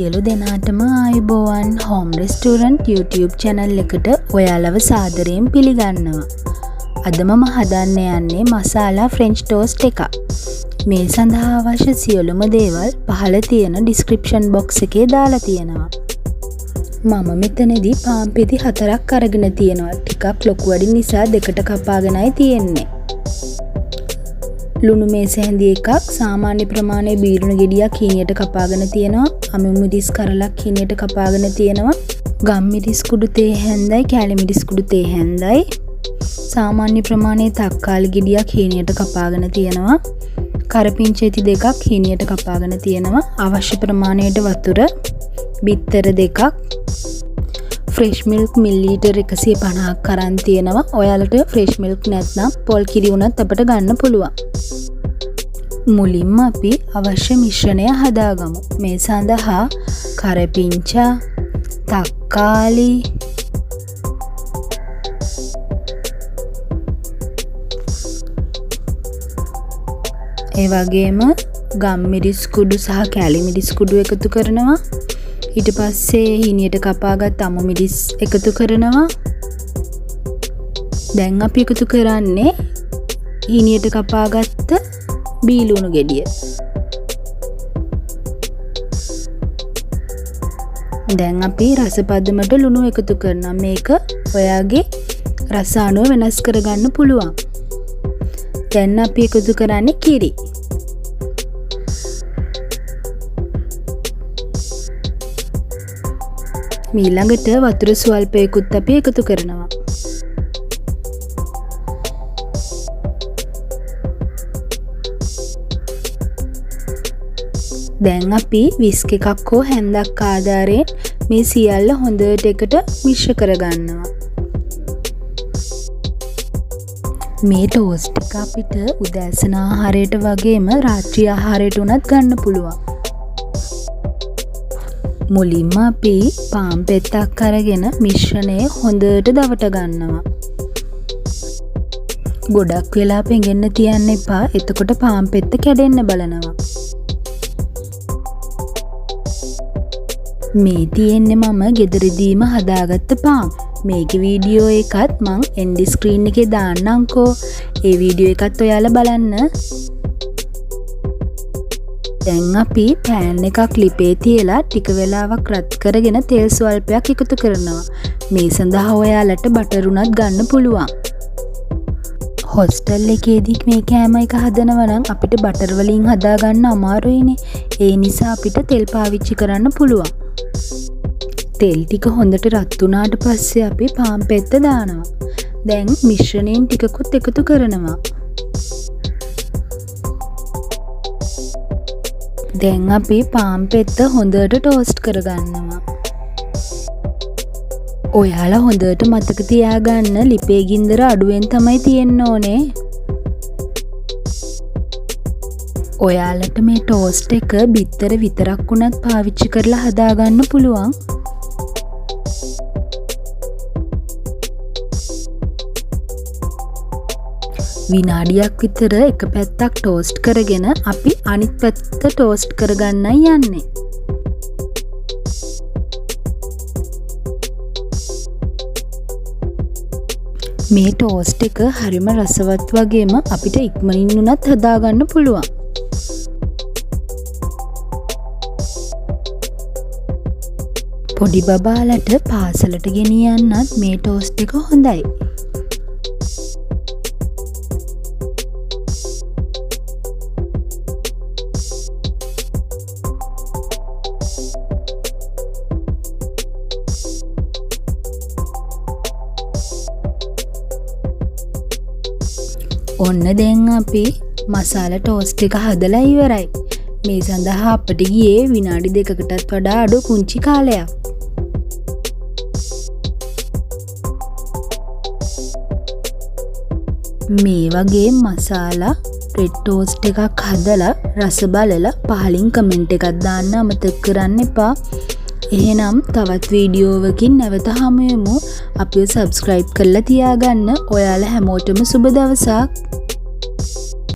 සියලු දෙනාටම ආයුබෝවන් හෝම් රෙස්ටෝරන්ට් YouTube channel එකට ඔයාලව සාදරයෙන් පිළිගන්නවා. අද මම හදන්න යන්නේ මසාලා ෆ්‍රෙන්ච් ටෝස්ට් එකක්. මේ සඳහා අවශ්‍ය සියලුම දේවල් පහළ තියෙන description box එකේ දාලා තියෙනවා. මම මෙතනදී පාන් පෙති 4ක් අරගෙන තියෙනවා. ටිකක් ලොකු වැඩි නිසා දෙකට කපාගෙනයි තියෙන්නේ. ලුණු මේස හැඳි එකක්, සාමාන්‍ය ප්‍රමාණයේ බීරුණු ගෙඩියක් හීනියට කපාගෙන තියෙනවා. අමු මිරිස් කරලක් හීනියට කපාගෙන තියෙනවා. ගම් මිරිස් කුඩු තේ හැඳයි, කැලි මිරිස් කුඩු තේ හැඳයි. සාමාන්‍ය ප්‍රමාණයේ තක්කාලි ගෙඩියක් හීනියට කපාගෙන තියෙනවා. කරපිංචේති දෙකක් හීනියට කපාගෙන තියෙනවා. අවශ්‍ය ප්‍රමාණයට වතුර, බිත්තර දෙකක්, ෆ්‍රෙෂ් මිල්ක් මිලිලීටර් 150ක් අරන් තියෙනවා. ඔයාලට ෆ්‍රෙෂ් මිල්ක් නැත්නම් පොල් කිරි වුණත් අපිට ගන්න පුළුවන්. මුලින්ම අපි අවශ්‍ය මිශ්‍රණය හදාගමු. මේ සඳහා කරපිංචා, තක්කාලි, ඒ වගේම ගම් මිරිස් කුඩු සහ කැලි මිරිස් කුඩු එකතු කරනවා. ඊට පස්සේ හීනියට කපාගත් අමු මිරිස් එකතු කරනවා. දැන් අපි එකතු කරන්නේ හීනියට කපාගත්ත බීලුණු ගෙඩිය. දැන් අපි රස පදමට ලුණු එකතු කරනවා. මේක ඔයාගේ රස අනුව වෙනස් කරගන්න පුළුවන්. දැන් අපි එකතු කරන්නේ කිරි. ඊළඟට වතුර ස්වල්පයකුත් අපි එකතු කරනවා. දැන් අපි විස්ක් එකක් හෝ හැන්දක් ආධාරයෙන් මේ සියල්ල හොඳට එකට මිශ්‍ර කරගන්නවා. මේ ටෝස්ට් එක අපිට උදෑසන ආහාරයට වගේම රාත්‍රී ආහාරයට උනත් ගන්න පුළුවන්. මුලින්ම අපි පාන් පෙත්තක් අරගෙන මිශ්‍රණය හොඳට දවට ගන්නවා. ගොඩක් වෙලා පෙඟෙන්න තියන්න එපා. එතකොට පාන් පෙත්ත කැඩෙන්න බලනවා. මේ තියෙන්නේ මම ගෙදරදීම හදාගත්ත පාන්. මේකේ වීඩියෝ එකත් මං එන්ඩ් ස්ක්‍රීන් එකේ දාන්නම්කෝ. ඒ වීඩියෝ එකත් ඔයාලා බලන්න. දැන් අපි පෑන් එකක් ලිපේ තියලා ටික වෙලාවක් රත් කරගෙන තෙල් ස්වල්පයක් එකතු කරනවා. මේ සඳහා ඔයාලට බටර් උනත් ගන්න පුළුවන්. හොස්ටල් එකේදී මේ කෑම එක හදනවා නම් අපිට බටර් වලින් හදා ගන්න අමාරුයිනේ. ඒ නිසා අපිට තෙල් පාවිච්චි කරන්න පුළුවන්. තෙල් ටික හොඳට රත් වුණාට පස්සේ අපි පාන් පෙත්ත දානවා. දැන් මිශ්‍රණයෙන් ටිකකුත් එකතු කරනවා. දැන් අපි පාන් පෙත්ත හොඳට ටෝස්ට් කරගන්නවා. ඔයාලා හොඳට මතක තියාගන්න ලිපේ ගින්දර අඩුවෙන් තමයි තියෙන්න ඕනේ. ඔයාලට මේ ටෝස්ට් එක බිත්තර විතරක් වුණත් පාවිච්චි කරලා හදාගන්න පුළුවන්. විනාඩියක් විතර එක පැත්තක් ටෝස්ට් කරගෙන අපි අනිත් පැත්ත ටෝස්ට් කරගන්නයි යන්නේ. මේ ටෝස්ට් එක හරිම රසවත් වගේම අපිට ඉක්මනින් උනත් හදාගන්න පුළුවන්. පොඩි බබාලට පාසලට ගෙනියන්නත් මේ ටෝස්ට් එක හොඳයි. ඔන්න දැන් අපි මසාලා ටෝස්ට් එක හදලා ඉවරයි. මේ සඳහා අපිට ගියේ විනාඩි 2කටත් වඩා අඩු පුංචි කාලයක්. මේ වගේ මසාලා බ්‍රෙඩ් ටෝස්ට් එකක් හදලා රස බලලා පහලින් කමෙන්ට් එකක් දාන්න අමතක කරන්න එපා. එහෙනම් තවත් වීඩියෝවකින් නැවත හමු වෙමු. අපිව සබ්ස්ක්‍රයිබ් කරලා තියාගන්න. ඔයාලා හැමෝටම සුබ දවසක්.